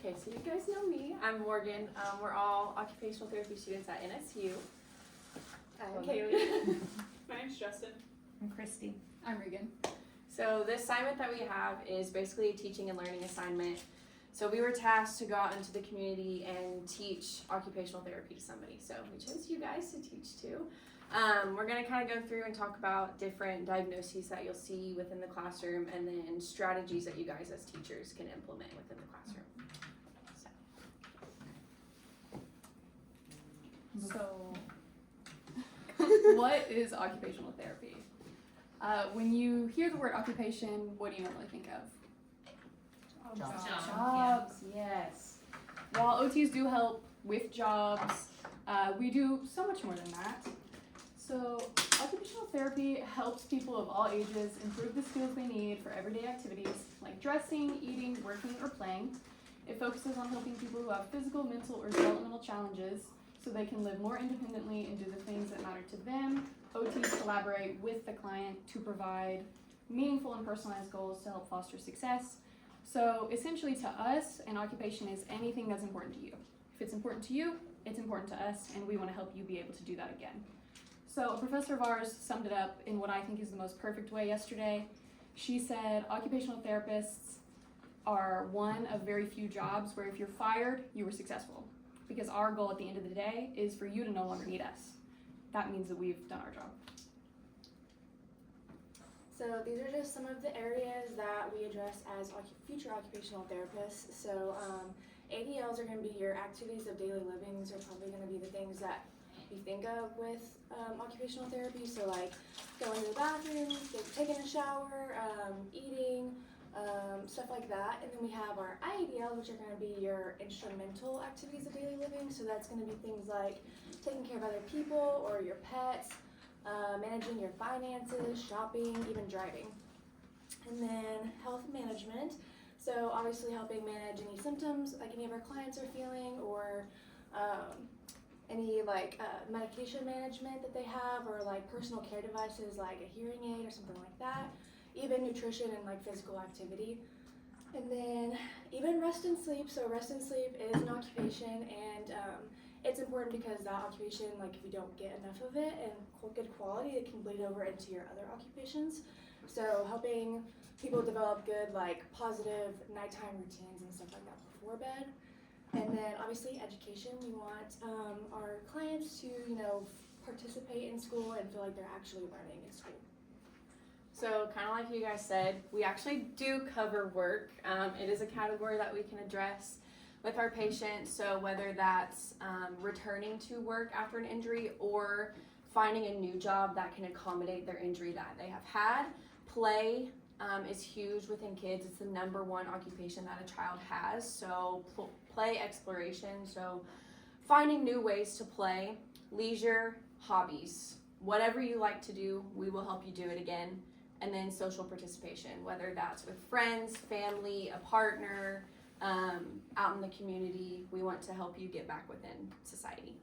Okay, so you guys know me. I'm Morgan. We're all occupational therapy students at NSU. I'm Kaylee. My name's Justin. I'm Christy. I'm Regan. So the assignment that we have is basically a teaching and learning assignment. So we were tasked to go out into the community and teach occupational therapy to somebody. So we chose you guys to teach to. We're going to kind of go through and talk about different diagnoses that you'll see within the classroom and then strategies that you guys as teachers can implement within the classroom. So, what is occupational therapy? When you hear the word occupation, what do you normally think of? Jobs, yes. While OTs do help with jobs, we do so much more than that. So, occupational therapy helps people of all ages improve the skills they need for everyday activities like dressing, eating, working, or playing. It focuses on helping people who have physical, mental, or developmental challenges so they can live more independently and do the things that matter to them. OTs collaborate with the client to provide meaningful and personalized goals to help foster success. So essentially to us, an occupation is anything that's important to you. If it's important to you, it's important to us, and we want to help you be able to do that again. So a professor of ours summed it up in what I think is the most perfect way yesterday. She said occupational therapists are one of very few jobs where if you're fired, you were successful. Because our goal at the end of the day is for you to no longer need us. That means that we've done our job. So these are just some of the areas that we address as future occupational therapists. So ADLs are going to be your activities of daily living. These are probably going to be the things that you think of with occupational therapy. So like going to the bathroom, taking a shower, eating, stuff like that. And then we have our IADL, which are going to be your instrumental activities of daily living. So that's going to be things like taking care of other people or your pets, managing your finances, shopping, even driving. And then health management. So obviously helping manage any symptoms like any of our clients are feeling, or any like medication management that they have, or like personal care devices like a hearing aid or something like that. Even nutrition and like physical activity. And then even rest and sleep. So rest and sleep is an occupation, and it's important because that occupation, like if you don't get enough of it and good quality, it can bleed over into your other occupations. So helping people develop good like positive nighttime routines and stuff like that before bed. And then obviously education. We want our clients to, participate in school and feel like they're actually learning in school. So kind of like you guys said, we actually do cover work. It is a category that we can address with our patients. So whether that's returning to work after an injury or finding a new job that can accommodate their injury that they have had. Play is huge within kids. It's the #1 occupation that a child has. So play exploration. So finding new ways to play, leisure, hobbies, whatever you like to do, we will help you do it again. And then social participation, whether that's with friends, family, a partner, out in the community. We want to help you get back within society.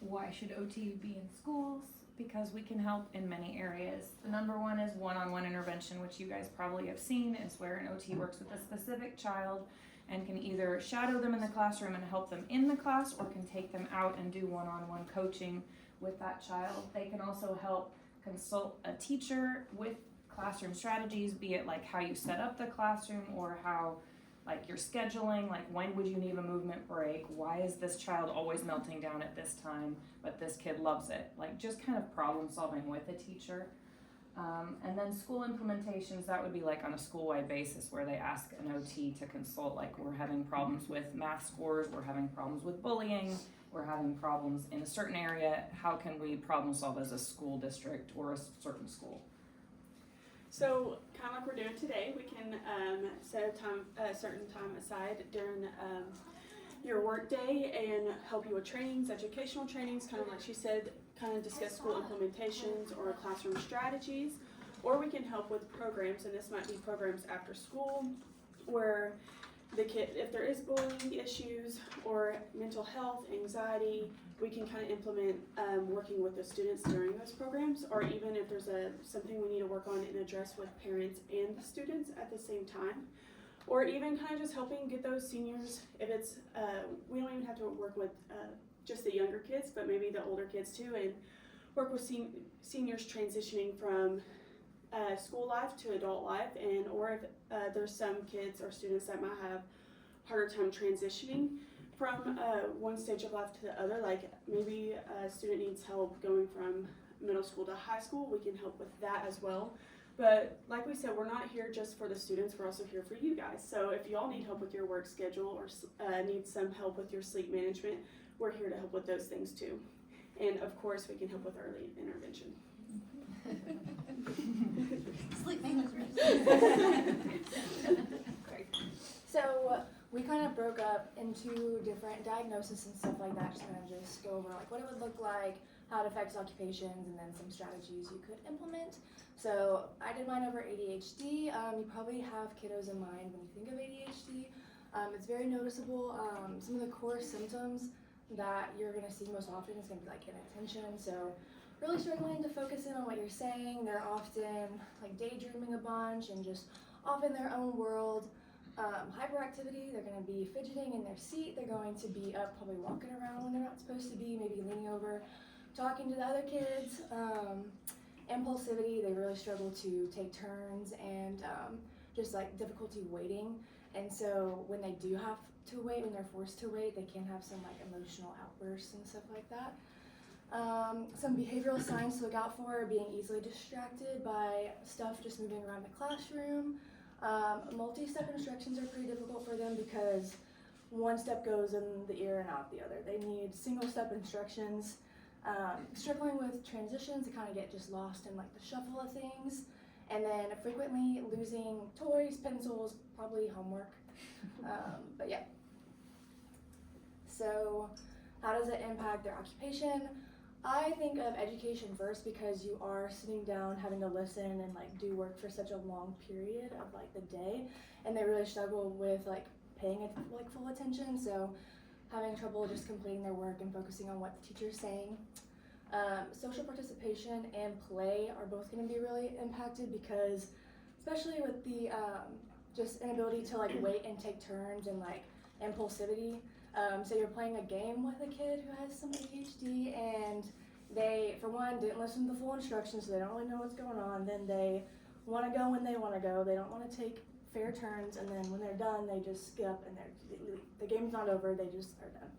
Why should OT be in schools? Because we can help in many areas. The #1 is one-on-one intervention, which you guys probably have seen, is where an OT works with a specific child and can either shadow them in the classroom and help them in the class, or can take them out and do one-on-one coaching with that child. They can also help consult a teacher with classroom strategies, be it like how you set up the classroom, or how like your scheduling, like when would you need a movement break, why is this child always melting down at this time but this kid loves it, like just kind of problem solving with a teacher. And then school implementations, that would be like on a school-wide basis where they ask an OT to consult, like we're having problems with math scores, we're having problems with bullying, we're having problems in a certain area, how can we problem solve as a school district or a certain school? So kind of like we're doing today, we can set a certain time aside during your work day and help you with trainings, educational trainings, kind of like she said, kind of discuss school implementations or classroom strategies, or we can help with programs, and this might be programs after school where the kid, if there is bullying issues or mental health, anxiety, we can kind of implement working with the students during those programs, or even if there's something we need to work on and address with parents and the students at the same time. or even kind of just helping get those seniors, if it's, we don't even have to work with just the younger kids, but maybe the older kids too, and work with seniors transitioning from school life to adult life, and or if there's some kids or students that might have harder time transitioning from one stage of life to the other, like maybe a student needs help going from middle school to high school, we can help with that as well. But like we said, we're not here just for the students, we're also here for you guys. So if y'all need help with your work schedule or need some help with your sleep management, we're here to help with those things too. And of course, we can help with early intervention. Sleep management. So we kind of broke up into different diagnoses and stuff like that, just kind of just go over like what it would look like, how it affects occupations, and then some strategies you could implement. So I did mine over ADHD. You probably have kiddos in mind when you think of ADHD. It's very noticeable. Some of the core symptoms that you're going to see most often is going to be like inattention. So really struggling to focus in on what you're saying. They're often like daydreaming a bunch and just off in their own world. Hyperactivity, they're going to be fidgeting in their seat. They're going to be up, probably walking around when they're not supposed to be, maybe leaning over, talking to the other kids. Impulsivity, they really struggle to take turns, and just like difficulty waiting. And so when they do have to wait, when they're forced to wait, they can have some like emotional outbursts and stuff like that. Some behavioral signs to look out for are being easily distracted by stuff just moving around the classroom. Multi-step instructions are pretty difficult for them because one step goes in the ear and out the other. They need single-step instructions. Struggling with transitions, they kind of get just lost in like the shuffle of things. And then frequently losing toys, pencils, probably homework. But yeah. So how does it impact their occupation? I think of education first because you are sitting down having to listen and like do work for such a long period of like the day, and they really struggle with like paying it like full attention, so having trouble just completing their work and focusing on what the teacher's saying. Social participation and play are both going to be really impacted because especially with the just inability to like wait and take turns and like impulsivity. So you're playing a game with a kid who has some ADHD, and they, for one, didn't listen to the full instructions, so they don't really know what's going on. Then they want to go when they want to go. They don't want to take fair turns, and then when they're done, they just skip, and the game's not over. They just are done.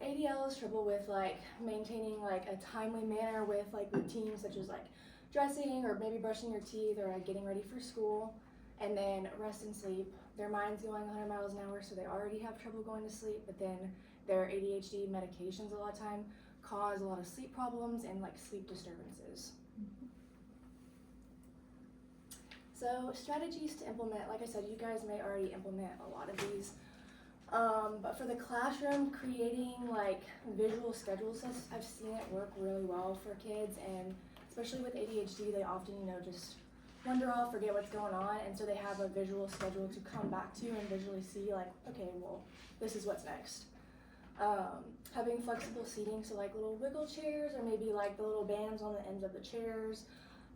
ADL has trouble with like maintaining like a timely manner with like routines such as like dressing or maybe brushing your teeth or like, getting ready for school, and then rest and sleep. Their mind's going 100 miles an hour, so they already have trouble going to sleep, but then their ADHD medications a lot of time cause a lot of sleep problems and like sleep disturbances. So strategies to implement, like I said, you guys may already implement a lot of these. But for the classroom, creating like visual schedules, I've seen it work really well for kids, and especially with ADHD, they often, just wander off, forget what's going on, and so they have a visual schedule to come back to and visually see like, okay, well, this is what's next. Having flexible seating, so like little wiggle chairs or maybe like the little bands on the ends of the chairs,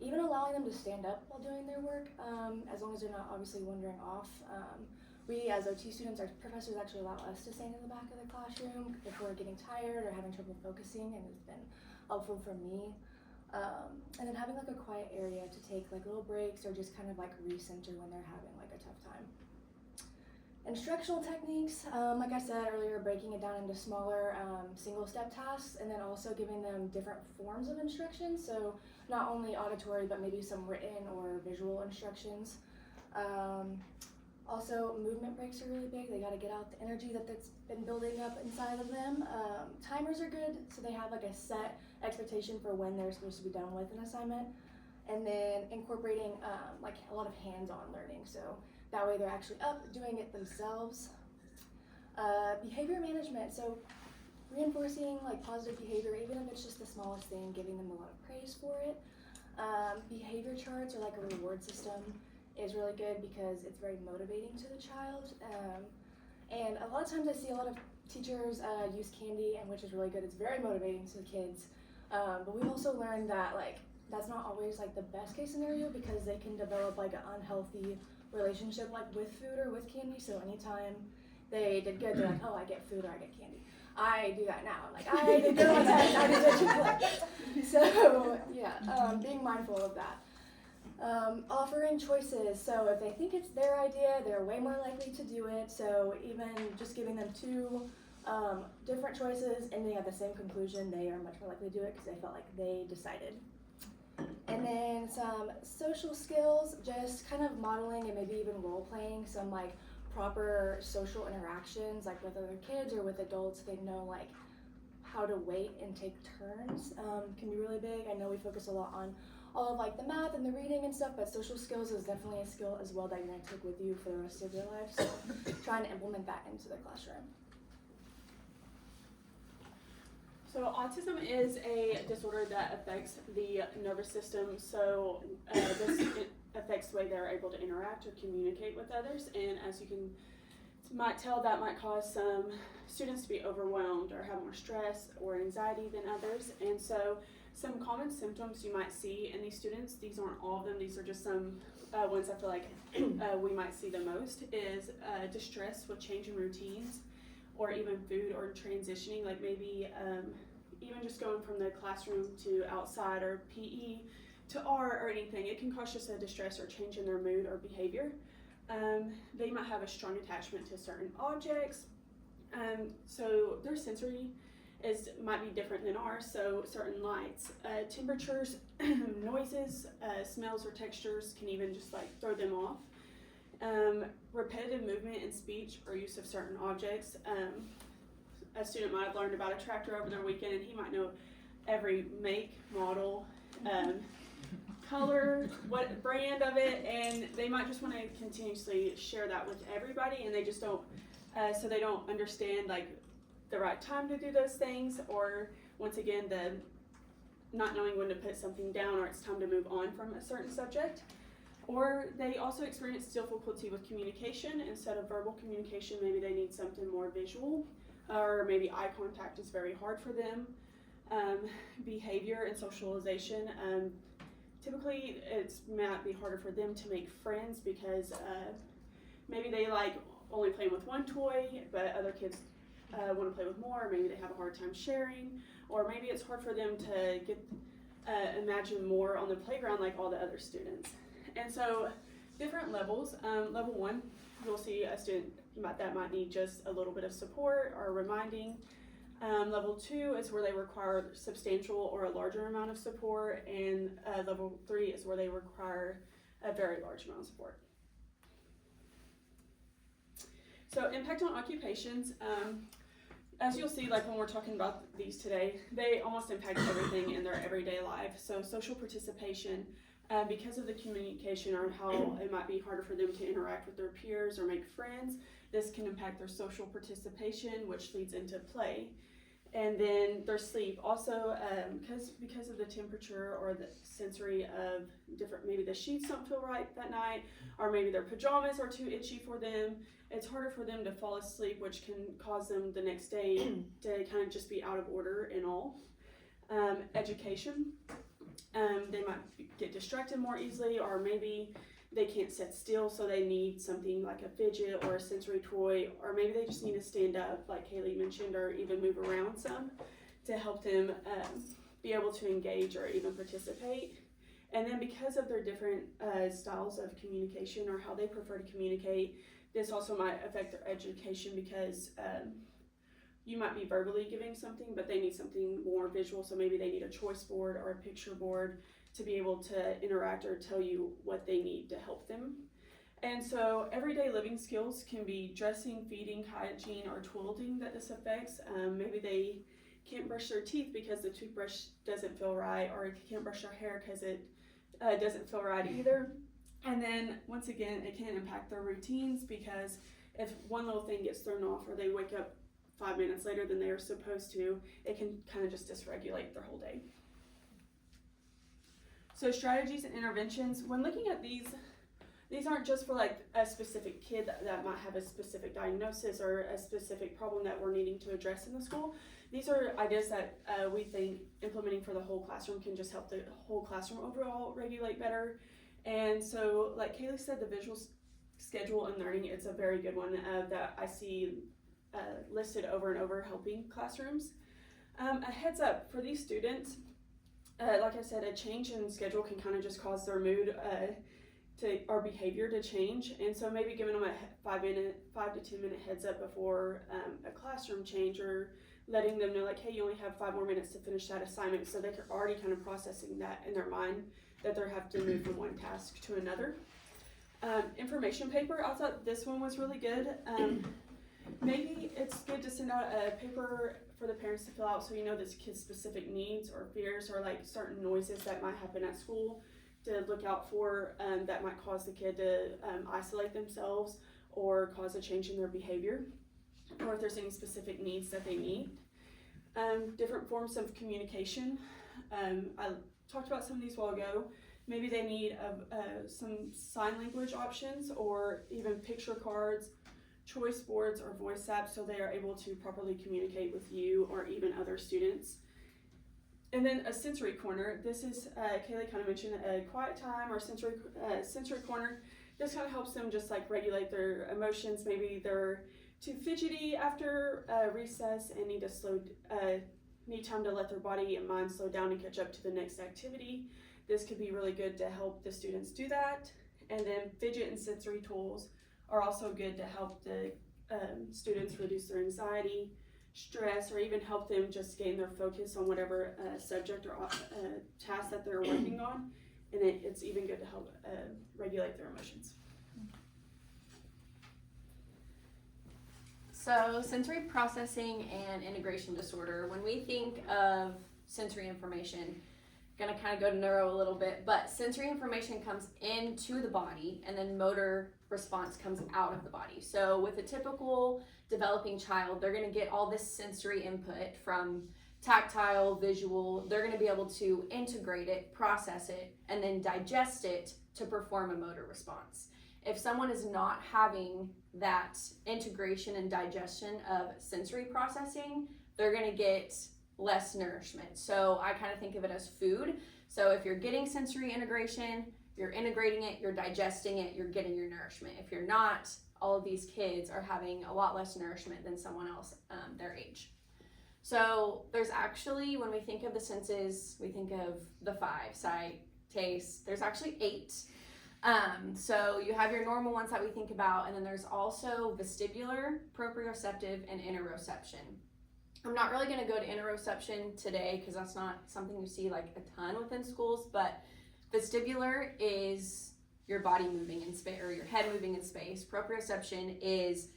even allowing them to stand up while doing their work, as long as they're not obviously wandering off. We as OT students, our professors actually allow us to stand in the back of the classroom if we're getting tired or having trouble focusing, and it's been helpful for me. And then having like a quiet area to take like little breaks or just kind of like recenter when they're having like a tough time. Instructional techniques, like I said earlier, breaking it down into smaller single step tasks, and then also giving them different forms of instruction. So not only auditory, but maybe some written or visual instructions. Also, movement breaks are really big. They got to get out the energy that's been building up inside of them. Timers are good, so they have like a set expectation for when they're supposed to be done with an assignment. And then incorporating like a lot of hands-on learning, so that way they're actually up doing it themselves. Behavior management, so reinforcing like positive behavior, even if it's just the smallest thing, giving them a lot of praise for it. Behavior charts or like a reward system is really good because it's very motivating to the child. And a lot of times I see a lot of teachers use candy, and which is really good. It's very motivating to the kids. But we've also learned that like that's not always like the best case scenario because they can develop like an unhealthy relationship like with food or with candy. So anytime they did good, they're like, oh, I get food or I get candy. I do that now. Like, I did good on test, I did Chick-fil-A. So yeah, being mindful of that. Offering choices. So if they think it's their idea, they're way more likely to do it. So even just giving them two different choices ending at the same conclusion, they are much more likely to do it because they felt like they decided. And then some social skills, just kind of modeling and maybe even role playing some like proper social interactions, like with other kids or with adults. They know like how to wait and take turns can be really big. I know we focus a lot on all of like the math and the reading and stuff, but social skills is definitely a skill as well that you're going to take with you for the rest of your life. So trying to implement that into the classroom. So autism is a disorder that affects the nervous system. So this affects the way they're able to interact or communicate with others. And as you might tell, that might cause some students to be overwhelmed or have more stress or anxiety than others. And so some common symptoms you might see in these students, these aren't all of them, these are just some ones I feel like we might see the most, is distress with changing routines or even food or transitioning, like maybe even just going from the classroom to outside or PE to art or anything. It can cause just a distress or change in their mood or behavior. They might have a strong attachment to certain objects. So their sensory might be different than ours, so certain lights, temperatures, noises, smells or textures can even just like throw them off. Repetitive movement and speech or use of certain objects. A student might have learned about a tractor over their weekend and he might know every make, model, color, what brand of it, and they might just want to continuously share that with everybody, and they just don't, so they don't understand like the right time to do those things, or once again the not knowing when to put something down or it's time to move on from a certain subject. Or they also experience difficulty with communication. Instead of verbal communication, maybe they need something more visual, or maybe eye contact is very hard for them. Behavior and socialization, typically it might be harder for them to make friends because maybe they like only playing with one toy, but other kids want to play with more. Maybe they have a hard time sharing, or maybe it's hard for them to imagine more on the playground like all the other students. And so different levels. Level 1, you'll see a student that might need just a little bit of support or reminding. Level 2 is where they require substantial or a larger amount of support, and level 3 is where they require a very large amount of support. So impact on occupations. As you'll see, like when we're talking about these today, they almost impact everything in their everyday life. So social participation, because of the communication or how it might be harder for them to interact with their peers or make friends, this can impact their social participation, which leads into play. And then their sleep also, because of the temperature or the sensory of different, maybe the sheets don't feel right that night, or maybe their pajamas are too itchy for them. It's harder for them to fall asleep, which can cause them the next day to kind of just be out of order and all. Education, they might get distracted more easily, or maybe they can't sit still, so they need something like a fidget or a sensory toy, or maybe they just need to stand up, like Kaylee mentioned, or even move around some to help them be able to engage or even participate. And then because of their different styles of communication or how they prefer to communicate, this also might affect their education because you might be verbally giving something, but they need something more visual, so maybe they need a choice board or a picture board to be able to interact or tell you what they need to help them. And so everyday living skills can be dressing, feeding, hygiene, or toileting that this affects. Maybe they can't brush their teeth because the toothbrush doesn't feel right, or can't brush their hair because it doesn't feel right either. And then once again, it can impact their routines because if one little thing gets thrown off or they wake up 5 minutes later than they are supposed to, it can kind of just dysregulate their whole day. So strategies and interventions, when looking at these aren't just for like a specific kid that might have a specific diagnosis or a specific problem that we're needing to address in the school. These are ideas that we think implementing for the whole classroom can just help the whole classroom overall regulate better. And so like Kaylee said, the visual schedule and learning. It's a very good one that I see listed over and over, helping classrooms. A heads up for these students, like I said, a change in schedule can kind of just cause their mood or behavior to change, and so maybe giving them a 5 to 10 minute heads up before a classroom change, or letting them know like, hey, you only have 5 more minutes to finish that assignment, so they're already kind of processing that in their mind that they have to move from one task to another. Information paper, I thought this one was really good. Maybe it's good to send out a paper for the parents to fill out, so you know this kid's specific needs or fears, or like certain noises that might happen at school to look out for, that might cause the kid to isolate themselves or cause a change in their behavior, or if there's any specific needs that they need. Different forms of communication. I talked about some of these a while ago. Maybe they need some sign language options, or even picture cards, choice boards, or voice apps, so they are able to properly communicate with you or even other students. And then a sensory corner. This is, Kaylee kind of mentioned a quiet time or sensory corner. This kind of helps them just like regulate their emotions. Maybe they're too fidgety after recess and need time to let their body and mind slow down and catch up to the next activity. This could be really good to help the students do that. And then fidget and sensory tools are also good to help the students reduce their anxiety, stress, or even help them just gain their focus on whatever subject or task that they're working on. And it's even good to help regulate their emotions. So sensory processing and integration disorder, when we think of sensory information, gonna kind of go to neuro a little bit, but sensory information comes into the body and then motor response comes out of the body. So with a typical developing child, they're gonna get all this sensory input from tactile, visual. They're gonna be able to integrate it, process it, and then digest it to perform a motor response. If someone is not having that integration and digestion of sensory processing, they're gonna get less nourishment. So I kind of think of it as food. So if you're getting sensory integration, you're integrating it, you're digesting it, you're getting your nourishment. If you're not, all of these kids are having a lot less nourishment than someone else their age. So there's actually, when we think of the senses, we think of the 5, sight, taste, there's actually 8. So you have your normal ones that we think about, and then there's also vestibular, proprioceptive, and interoception. I'm not really gonna go to interoception today because that's not something you see like a ton within schools, but vestibular is your body moving in space, or your head moving in space. Proprioception is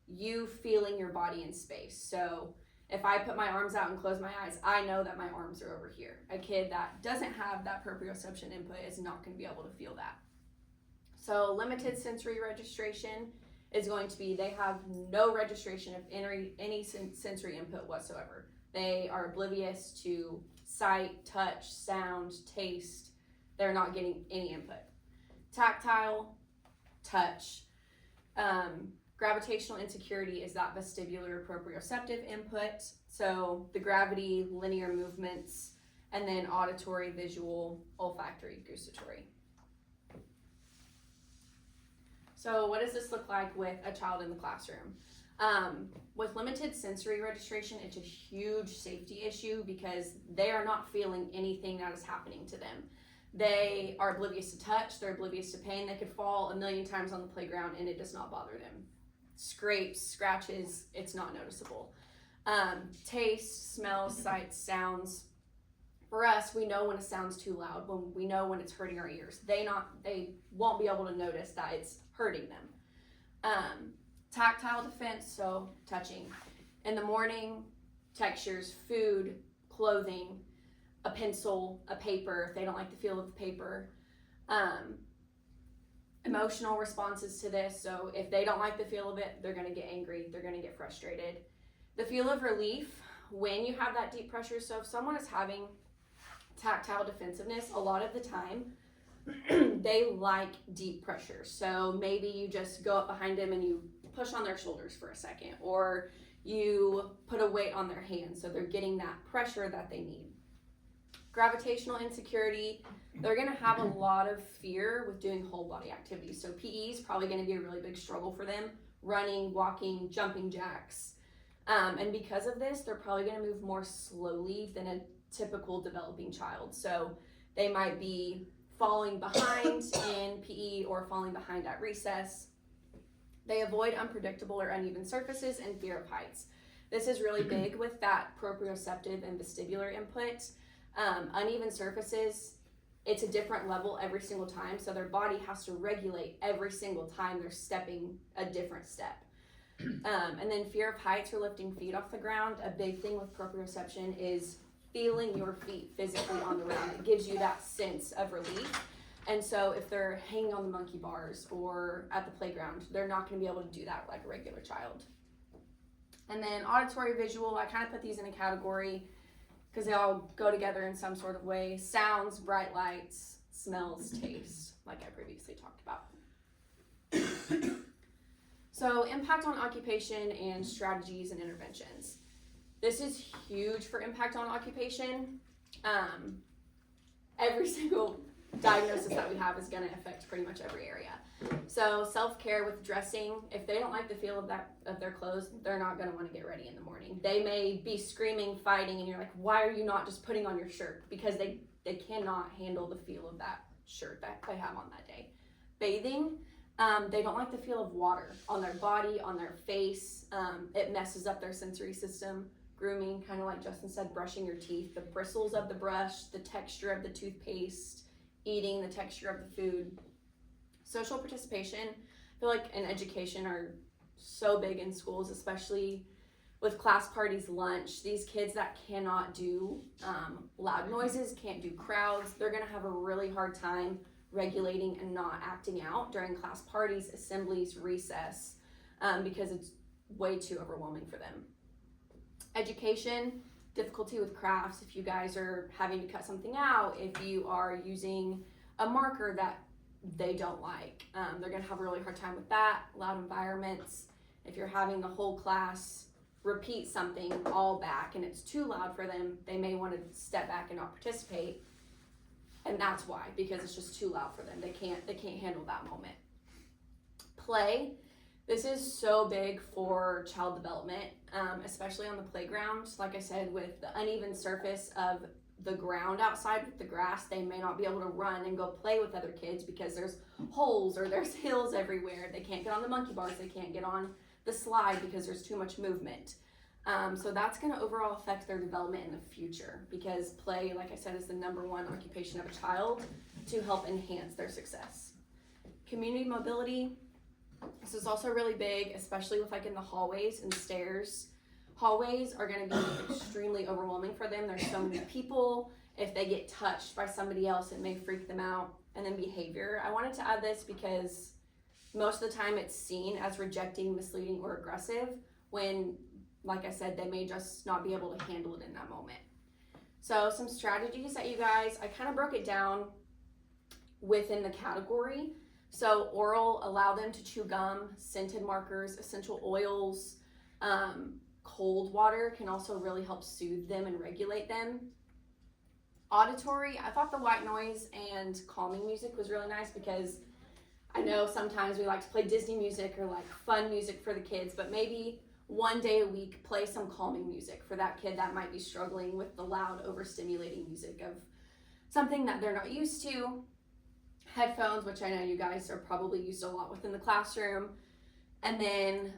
you feeling your body in space. So if I put my arms out and close my eyes, I know that my arms are over here. A kid that doesn't have that proprioception input is not gonna be able to feel that. So limited sensory registration is going to be, they have no registration of any sensory input whatsoever. They are oblivious to sight, touch, sound, taste. They're not getting any input. Tactile, touch. Gravitational insecurity is that vestibular proprioceptive input. So the gravity, linear movements, and then auditory, visual, olfactory, gustatory. So what does this look like with a child in the classroom? With limited sensory registration, it's a huge safety issue because they are not feeling anything that is happening to them. They are oblivious to touch, they're oblivious to pain. They could fall 1,000,000 times on the playground and it does not bother them. Scrapes, scratches, it's not noticeable. Taste, smells, sights, sounds. For us, we know when a sound's too loud, when we know when it's hurting our ears. They won't be able to notice that it's hurting them. Tactile defense, so touching. In the morning, textures, food, clothing, a pencil, a paper, if they don't like the feel of the paper. Emotional responses to this, so if they don't like the feel of it, they're gonna get angry, they're gonna get frustrated. The feel of relief, when you have that deep pressure, so if someone is having tactile defensiveness, a lot of the time, they like deep pressure. So maybe you just go up behind them and you push on their shoulders for a second, or you put a weight on their hands so they're getting that pressure that they need. Gravitational insecurity, they're gonna have a lot of fear with doing whole body activities. So PE is probably gonna be a really big struggle for them, running, walking, jumping jacks. And because of this, they're probably gonna move more slowly than a typical developing child. So they might be falling behind in PE or falling behind at recess. They avoid unpredictable or uneven surfaces and fear of heights. This is really big with that proprioceptive and vestibular input. Uneven surfaces, it's a different level every single time, so their body has to regulate every single time they're stepping a different step. And then fear of heights or lifting feet off the ground. A big thing with proprioception is feeling your feet physically on the ground. It gives you that sense of relief. And so if they're hanging on the monkey bars or at the playground, they're not going to be able to do that like a regular child. And then auditory visual, I kind of put these in a category because they all go together in some sort of way. Sounds, bright lights, smells, taste, like I previously talked about. So impact on occupation and strategies and interventions. This is huge for impact on occupation. Every single diagnosis that we have is going to affect pretty much every area. So self-care with dressing, if they don't like the feel of their clothes, they're not going to want to get ready in the morning. They may be screaming, fighting, and you're like, why are you not just putting on your shirt? Because they cannot handle the feel of that shirt that they have on that day. Bathing, they don't like the feel of water on their body, on their face. It messes up their sensory system. Grooming, kind of like Justin said, brushing your teeth, the bristles of the brush, the texture of the toothpaste, eating, the texture of the food. Social participation, I feel like in education are so big in schools, especially with class parties, lunch. These kids that cannot do loud noises, can't do crowds, they're gonna have a really hard time regulating and not acting out during class parties, assemblies, recess, because it's way too overwhelming for them. Education, difficulty with crafts. If you guys are having to cut something out, if you are using a marker that they don't like, they're gonna have a really hard time with that. Loud environments. If you're having the whole class repeat something all back and it's too loud for them, they may want to step back and not participate. And that's why, because it's just too loud for them. They can't handle that moment. Play. This is so big for child development, especially on the playground. Like I said, with the uneven surface of the ground outside with the grass, they may not be able to run and go play with other kids because there's holes or there's hills everywhere. They can't get on the monkey bars. They can't get on the slide because there's too much movement. So that's going to overall affect their development in the future, because play, like I said, is the #1 occupation of a child to help enhance their success. Community mobility. This is also really big, especially with like in the hallways and stairs. Hallways are going to be extremely overwhelming for them. There's so many people. If they get touched by somebody else, it may freak them out. And then behavior. I wanted to add this because most of the time it's seen as rejecting, misleading, or aggressive when, like I said, they may just not be able to handle it in that moment. So some strategies that you guys, I kind of broke it down within the category. So oral, allow them to chew gum, scented markers, essential oils. Cold water can also really help soothe them and regulate them. Auditory, I thought the white noise and calming music was really nice, because I know sometimes we like to play Disney music or like fun music for the kids, but maybe one day a week play some calming music for that kid that might be struggling with the loud, overstimulating music of something that they're not used to. Headphones, which I know you guys are probably used a lot within the classroom. And then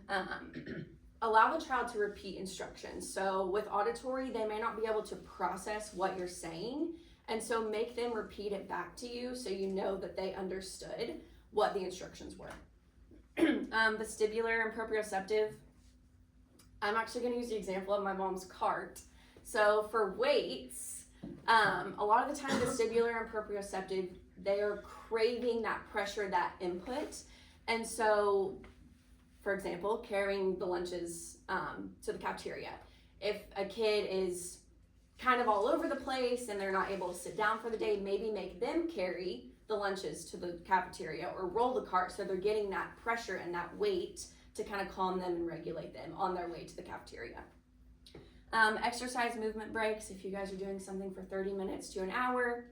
allow the child to repeat instructions. So with auditory, they may not be able to process what you're saying, and so make them repeat it back to you so you know that they understood what the instructions were. Vestibular and proprioceptive, I'm actually going to use the example of my mom's cart. So for weights, a lot of the time vestibular and proprioceptive, they are craving that pressure, that input. And so, for example, carrying the lunches to the cafeteria. If a kid is kind of all over the place and they're not able to sit down for the day, maybe make them carry the lunches to the cafeteria or roll the cart so they're getting that pressure and that weight to kind of calm them and regulate them on their way to the cafeteria. Exercise movement breaks. If you guys are doing something for 30 minutes to an hour,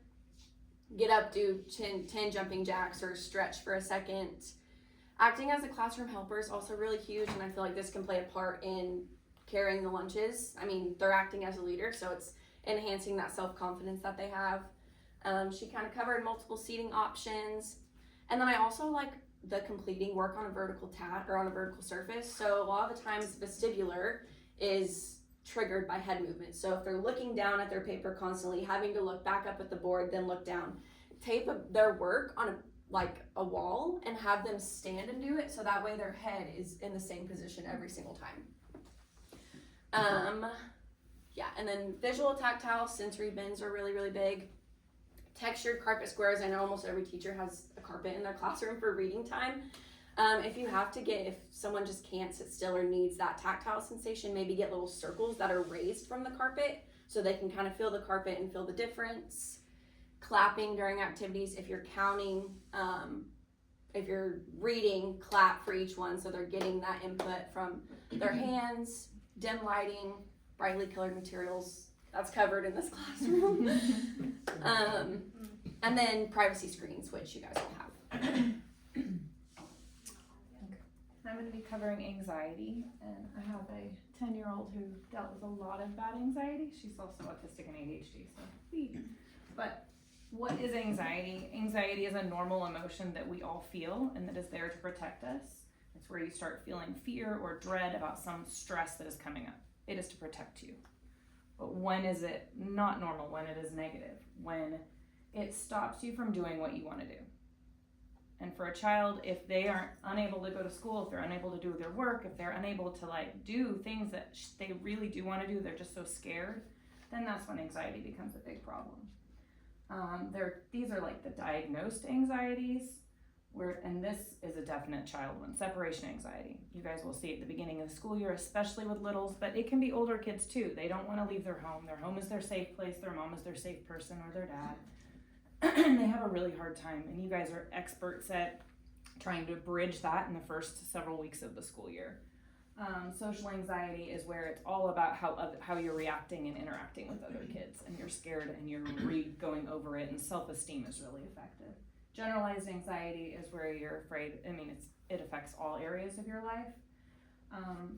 get up, do 10 jumping jacks or stretch for a second. Acting as a classroom helper is also really huge, and I feel like this can play a part in carrying the lunches. I mean, they're acting as a leader, so it's enhancing that self-confidence that they have. She kind of covered multiple seating options. And then I also like the completing work on a vertical or on a vertical surface. So a lot of the times vestibular is triggered by head movement. So if they're looking down at their paper constantly, having to look back up at the board, then look down, tape their work on a wall and have them stand and do it, so that way their head is in the same position every single time. Yeah, and then visual, tactile, sensory bins are really, really big. Textured carpet squares. I know almost every teacher has a carpet in their classroom for reading time. If someone just can't sit still or needs that tactile sensation, maybe get little circles that are raised from the carpet so they can kind of feel the carpet and feel the difference. Clapping during activities. If you're counting, if you're reading, clap for each one so they're getting that input from their hands. Dim lighting, brightly colored materials. That's covered in this classroom. And then privacy screens, which you guys will have. I'm going to be covering anxiety, and I have a 10-year-old who dealt with a lot of bad anxiety. She's also autistic and ADHD, but what is anxiety? Anxiety is a normal emotion that we all feel and that is there to protect us. It's where you start feeling fear or dread about some stress that is coming up. It is to protect you. But when is it not normal? When it is negative? When it stops you from doing what you want to do. And for a child, if they aren't unable to go to school, if they're unable to do their work, if they're unable to do things that they really do want to do, they're just so scared, then that's when anxiety becomes a big problem. These are the diagnosed anxieties, and this is a definite child one, separation anxiety. You guys will see at the beginning of the school year, especially with littles, but it can be older kids too. They don't want to leave their home. Their home is their safe place. Their mom is their safe person, or their dad. They have a really hard time, and you guys are experts at trying to bridge that in the first several weeks of the school year. Social anxiety is where it's all about how you're reacting and interacting with other kids, and you're scared and you're going over it, and self-esteem is really affected. Generalized anxiety is where you're afraid. It affects all areas of your life.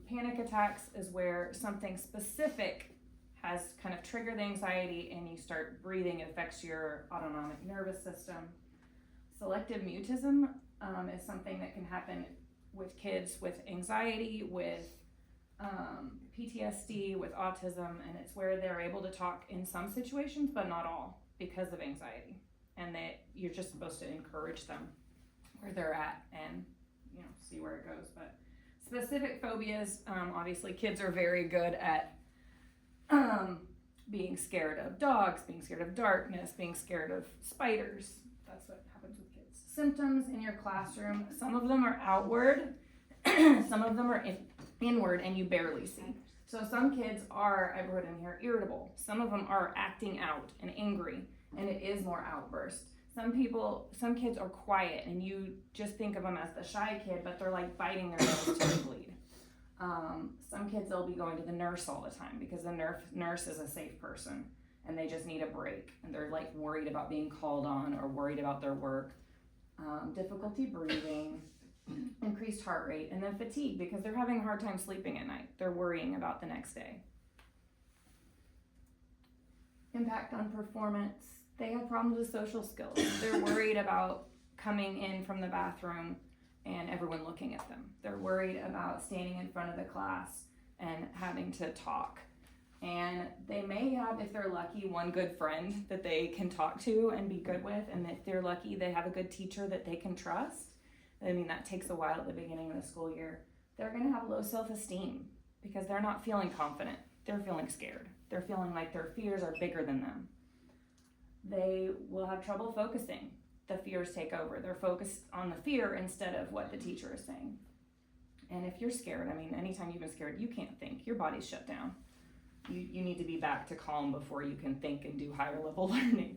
Panic attacks is where something specific has kind of triggered anxiety and you start breathing. It affects your autonomic nervous system. Selective mutism is something that can happen with kids with anxiety, with PTSD, with autism, and it's where they're able to talk in some situations, but not all, because of anxiety. And that you're just supposed to encourage them where they're at and see where it goes. But specific phobias, obviously kids are very good at being scared of dogs, being scared of darkness, being scared of spiders. That's what happens with kids. Symptoms in your classroom, some of them are outward, some of them are inward, and you barely see. So some kids are, I wrote in here, irritable. Some of them are acting out and angry, and it is more outburst. Some kids are quiet, and you just think of them as the shy kid, but they're biting their nose till they bleed. Some kids, they'll be going to the nurse all the time because the nurse is a safe person and they just need a break, and they're worried about being called on or worried about their work. Difficulty breathing, increased heart rate, and then fatigue because they're having a hard time sleeping at night. They're worrying about the next day. Impact on performance. They have problems with social skills. They're worried about coming in from the bathroom and everyone looking at them. They're worried about standing in front of the class and having to talk. And they may have, if they're lucky, one good friend that they can talk to and be good with. And if they're lucky, they have a good teacher that they can trust. That takes a while at the beginning of the school year. They're going to have low self-esteem because they're not feeling confident. They're feeling scared. They're feeling like their fears are bigger than them. They will have trouble focusing. The fears take over. They're focused on the fear instead of what the teacher is saying. And if you're scared, anytime you've been scared, you can't think. Your body's shut down. You need to be back to calm before you can think and do higher level learning.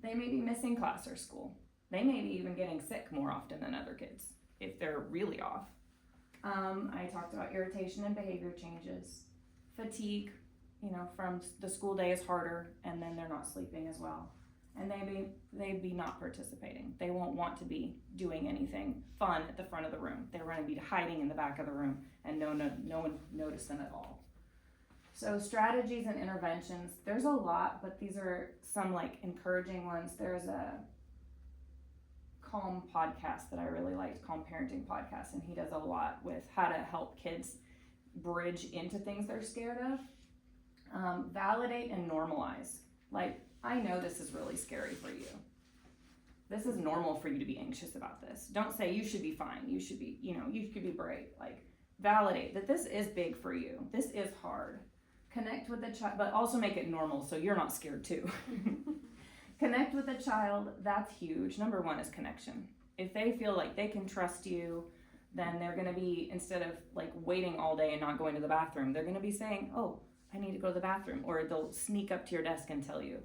They may be missing class or school. They may be even getting sick more often than other kids if they're really off. I talked about irritation and behavior changes. fatigue, from the school day is harder, and then they're not sleeping as well. And they'd be not participating. They won't want to be doing anything fun at the front of the room. They're going to be hiding in the back of the room, and no one notice them at all. So strategies and interventions, there's a lot, but these are some encouraging ones. There's a Calm podcast that I really liked, Calm Parenting podcast, and he does a lot with how to help kids bridge into things they're scared of. Validate and normalize. I know this is really scary for you. This is normal for you to be anxious about this. Don't say you should be fine. You should be, you could be brave. Validate that this is big for you. This is hard. Connect with the child, but also make it normal so you're not scared too. Connect with the child. That's huge. Number one is connection. If they feel like they can trust you, then they're going to be, instead of waiting all day and not going to the bathroom, they're going to be saying, oh, I need to go to the bathroom, or they'll sneak up to your desk and tell you.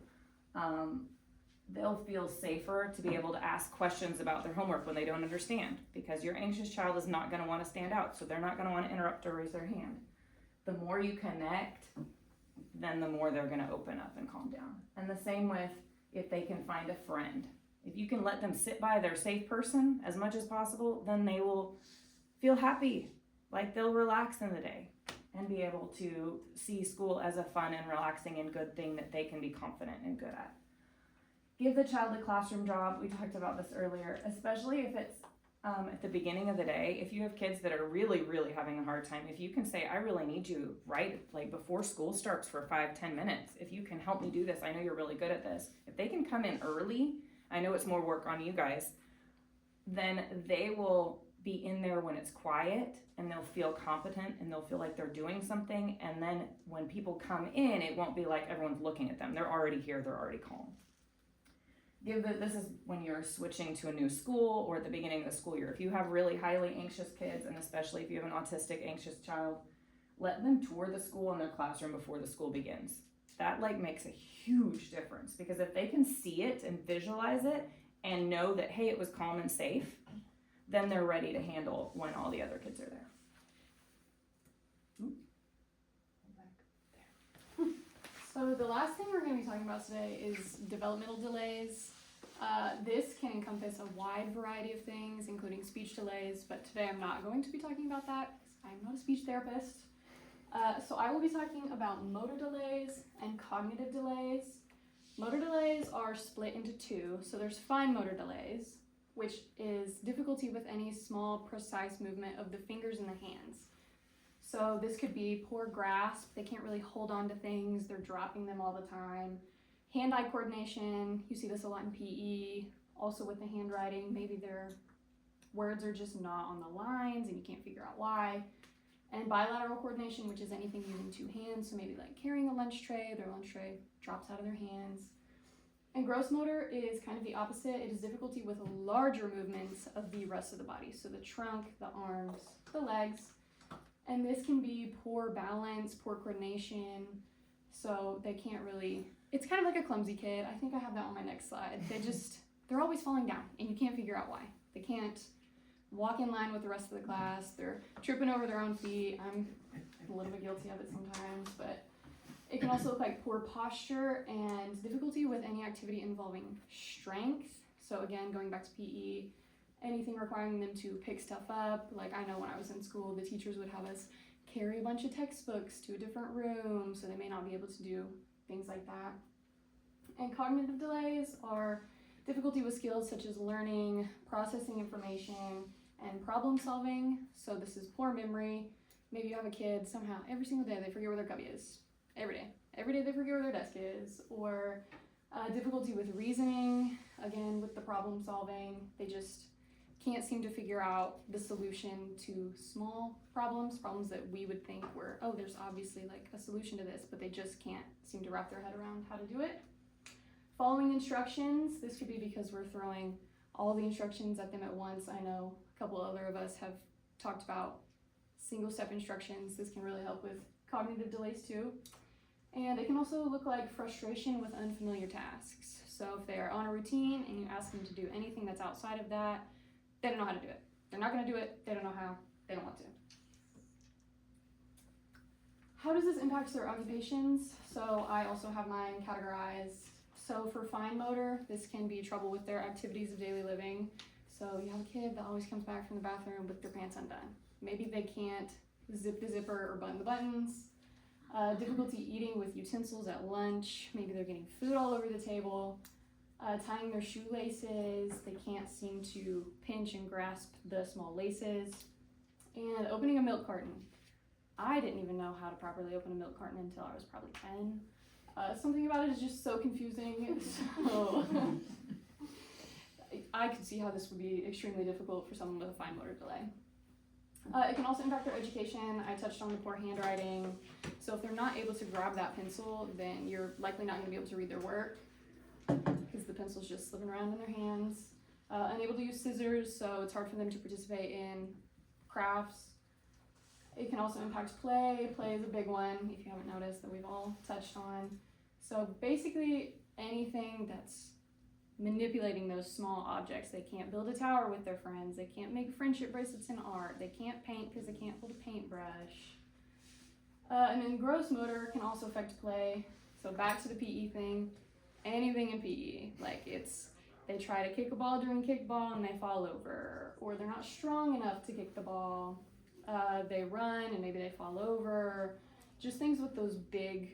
They'll feel safer to be able to ask questions about their homework when they don't understand, because your anxious child is not going to want to stand out, so they're not going to want to interrupt or raise their hand. The more you connect, then the more they're going to open up and calm down. And the same with if they can find a friend. If you can let them sit by their safe person as much as possible, then they will feel happy, they'll relax in the day and be able to see school as a fun and relaxing and good thing that they can be confident and good at. Give the child a classroom job. We talked about this earlier, especially if it's at the beginning of the day. If you have kids that are really, really having a hard time, if you can say, I really need you before school starts for 5-10 minutes. If you can help me do this, I know you're really good at this. If they can come in early, I know it's more work on you guys, then they will be in there when it's quiet, and they'll feel competent, and they'll feel like they're doing something. And then when people come in, it won't be like everyone's looking at them. They're already here, they're already calm. This is when you're switching to a new school or at the beginning of the school year. If you have really highly anxious kids, and especially if you have an autistic anxious child, let them tour the school and their classroom before the school begins. That makes a huge difference, because if they can see it and visualize it and know that, hey, it was calm and safe, then they're ready to handle when all the other kids are there. So the last thing we're going to be talking about today is developmental delays. This can encompass a wide variety of things, including speech delays, but today I'm not going to be talking about that because I'm not a speech therapist. So I will be talking about motor delays and cognitive delays. Motor delays are split into two. So there's fine motor delays, which is difficulty with any small, precise movement of the fingers and the hands. So this could be poor grasp. They can't really hold on to things. They're dropping them all the time. Hand-eye coordination. You see this a lot in PE. Also with the handwriting, maybe their words are just not on the lines and you can't figure out why. And bilateral coordination, which is anything using two hands. So maybe carrying a lunch tray, their lunch tray drops out of their hands. And gross motor is kind of the opposite. It is difficulty with larger movements of the rest of the body. So the trunk, the arms, the legs. And this can be poor balance, poor coordination. So they can't really, it's kind of like a clumsy kid. I think I have that on my next slide. They're always falling down and you can't figure out why. They can't walk in line with the rest of the class. They're tripping over their own feet. I'm a little bit guilty of it sometimes, but it can also look like poor posture and difficulty with any activity involving strength. So again, going back to PE, anything requiring them to pick stuff up. I know when I was in school, the teachers would have us carry a bunch of textbooks to a different room, so they may not be able to do things like that. And cognitive delays are difficulty with skills such as learning, processing information, and problem solving. So this is poor memory. Maybe you have a kid, somehow every single day they forget where their cubby is. Every day they forget where their desk is. Or difficulty with reasoning, again with the problem solving. They just can't seem to figure out the solution to small problems that we would think were, oh, there's obviously a solution to this, but they just can't seem to wrap their head around how to do it. Following instructions, this could be because we're throwing all the instructions at them at once. I know a couple other of us have talked about single step instructions. This can really help with cognitive delays too. And it can also look like frustration with unfamiliar tasks. So if they are on a routine and you ask them to do anything that's outside of that, they don't know how to do it. They're not going to do it. They don't know how. They don't want to. how does this impact their occupations? So I also have mine categorized. So for fine motor, this can be trouble with their activities of daily living. So you have a kid that always comes back from the bathroom with their pants undone. Maybe they can't zip the zipper or button the buttons. Difficulty eating with utensils at lunch. Maybe they're getting food all over the table. Tying their shoelaces. They can't seem to pinch and grasp the small laces. And opening a milk carton. I didn't even know how to properly open a milk carton until I was probably 10. Something about it is just so confusing. So I could see how this would be extremely difficult for someone with a fine motor delay. It can also impact their education. I touched on the poor handwriting. So if they're not able to grab that pencil, then you're likely not going to be able to read their work because the pencil's just slipping around in their hands. Unable to use scissors, so it's hard for them to participate in crafts. It can also impact play. Play is a big one, if you haven't noticed, that we've all touched on. So basically anything that's manipulating those small objects. They can't build a tower with their friends. They can't make friendship bracelets in art. They can't paint because they can't hold a paintbrush. And then gross motor can also affect play. So back to the PE thing. Anything in PE, like they try to kick a ball during kickball and they fall over, or they're not strong enough to kick the ball. They run and maybe they fall over. Just things with those big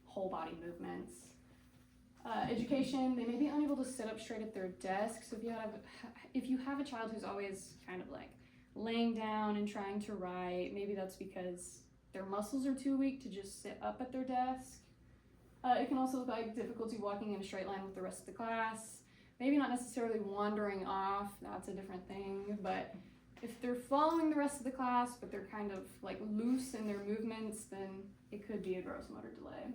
whole body movements. Education, they may be unable to sit up straight at their desk. So if you have a child who's always kind of like laying down and trying to write, maybe that's because their muscles are too weak to just sit up at their desk. It can also look like difficulty walking in a straight line with the rest of the class. Maybe not necessarily wandering off, that's a different thing, but if they're following the rest of the class, but they're kind of like loose in their movements, then it could be a gross motor delay.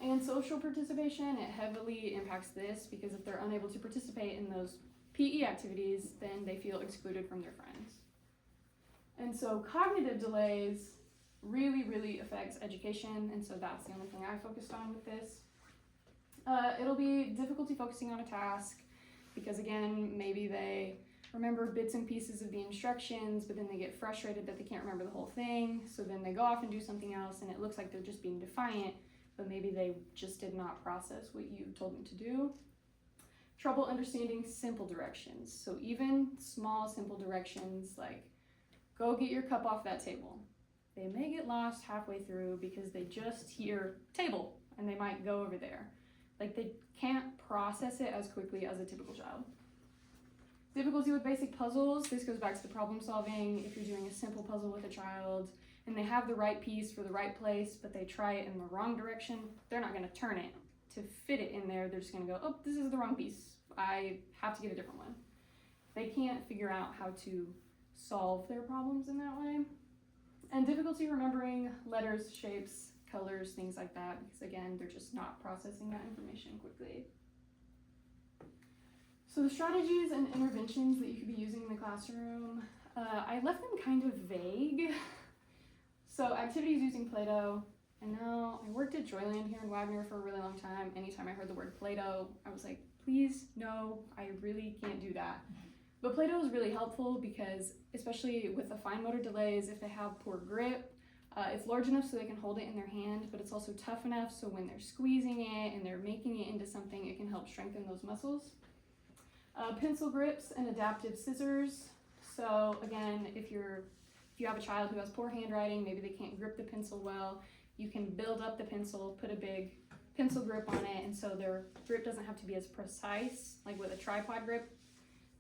And social participation, it heavily impacts this because if they're unable to participate in those PE activities, then they feel excluded from their friends. And so cognitive delays really affects education, and so that's the only thing I focused on with this. It'll be difficulty focusing on a task because again, maybe they remember bits and pieces of the instructions, but then they get frustrated that they can't remember the whole thing, so then they go off and do something else and it looks like they're just being defiant, but maybe they just did not process what you told them to do. Trouble understanding simple directions. So even small simple directions like go get your cup off that table. They may get lost halfway through because they just hear table and they might go over there. Like they can't process it as quickly as a typical child. Difficulty with basic puzzles. This goes back to the problem solving. If you're doing a simple puzzle with a child and they have the right piece for the right place, but they try it in the wrong direction, they're not going to turn it to fit it in there. They're just going to go, oh, this is the wrong piece. I have to get a different one. They can't figure out how to solve their problems in that way. And difficulty remembering letters, shapes, colors, things like that, because again, they're just not processing that information quickly. So the strategies and interventions that you could be using in the classroom, I left them kind of vague. So activities using Play-Doh. I know I worked at Joyland here in Wagner for a really long time. Anytime I heard the word Play-Doh, I was like, please, no, I really can't do that. But Play-Doh is really helpful because, especially with the fine motor delays, if they have poor grip, it's large enough so they can hold it in their hand, but it's also tough enough so when they're squeezing it and they're making it into something, it can help strengthen those muscles. Pencil grips and adaptive scissors. So again, if you have a child who has poor handwriting, maybe they can't grip the pencil well, you can build up the pencil, put a big pencil grip on it, and so their grip doesn't have to be as precise, like with a tripod grip.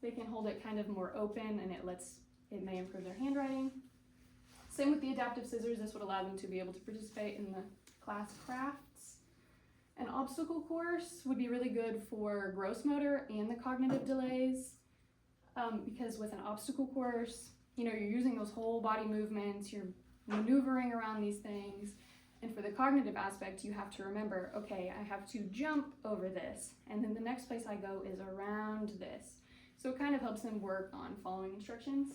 They can hold it kind of more open and it may improve their handwriting. Same with the adaptive scissors, this would allow them to be able to participate in the class crafts. An obstacle course would be really good for gross motor and the cognitive delays because with an obstacle course, you're using those whole body movements, you're maneuvering around these things, and for the cognitive aspect, you have to remember, okay, I have to jump over this, and then the next place I go is around this. So it kind of helps them work on following instructions.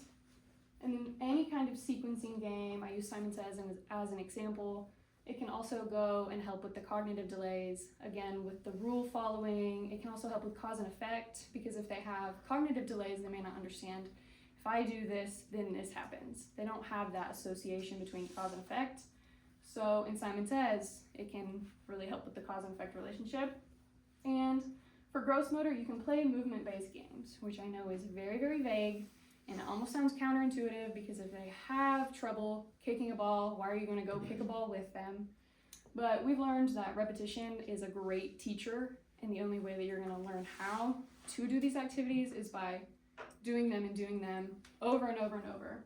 And then any kind of sequencing game, I use Simon Says as an example. It can also go and help with the cognitive delays, again, with the rule following. It can also help with cause and effect, because if they have cognitive delays, they may not understand, if I do this, then this happens. They don't have that association between cause and effect. So in Simon Says, it can really help with the cause and effect relationship. And for gross motor, you can play movement-based games, which I know is very, very vague, and it almost sounds counterintuitive because if they have trouble kicking a ball, why are you going to go kick a ball with them? But we've learned that repetition is a great teacher, and the only way that you're going to learn how to do these activities is by doing them over and over and over.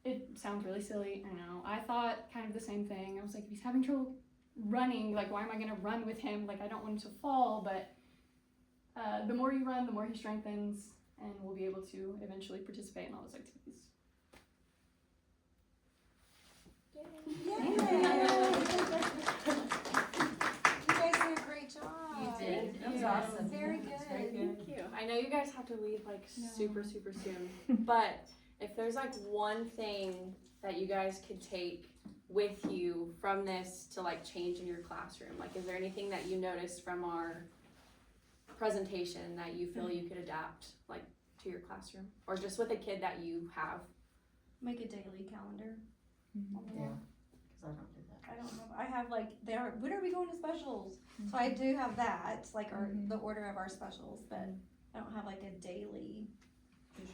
It sounds really silly, I know. I thought kind of the same thing. I was like, if he's having trouble running, like, why am I going to run with him? Like, I don't want him to fall, but the more you run, the more he strengthens, and we'll be able to eventually participate in all those activities. You guys did a great job. You did. That was Yeah. awesome. Very good. Thank you. I know you guys have to leave like No. super soon, but if there's like one thing that you guys could take with you from this to like change in your classroom, like is there anything that you noticed from our presentation that you feel you could adapt like to your classroom or just with a kid that you have? Make a daily calendar. On the wall. Because I don't do that. I don't know. I have like when are we going to specials? So I do have that, like the order of our specials, but I don't have like a daily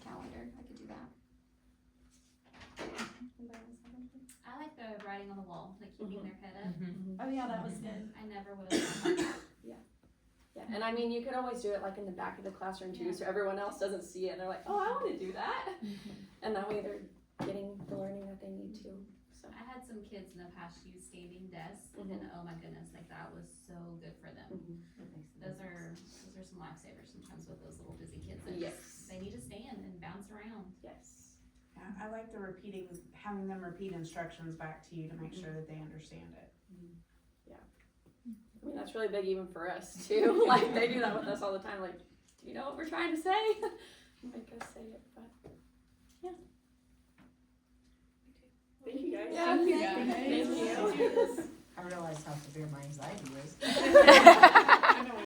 calendar. I could do that. Anybody else have anything? I like the writing on the wall, like keeping their head up. Oh yeah, that was good. I never would have done that. Yeah, and I mean you could always do it like in the back of the classroom too, so everyone else doesn't see it and they're like, oh, I want to do that, and that way they're getting the learning that they need to. So. I had some kids in the past use standing desks, and oh my goodness, like that was so good for them. Those are some lifesavers sometimes with those little busy kids. That Yes. they need to stand and bounce around. Yes. Yeah, I like the having them repeat instructions back to you to make sure that they understand it. I mean, that's really big even for us too. Like they do that with us all the time. Like, do you know what we're trying to say? Make us say it, but yeah. Thank you guys. Yeah, Thank you guys. Thank you. I realize how severe my anxiety is.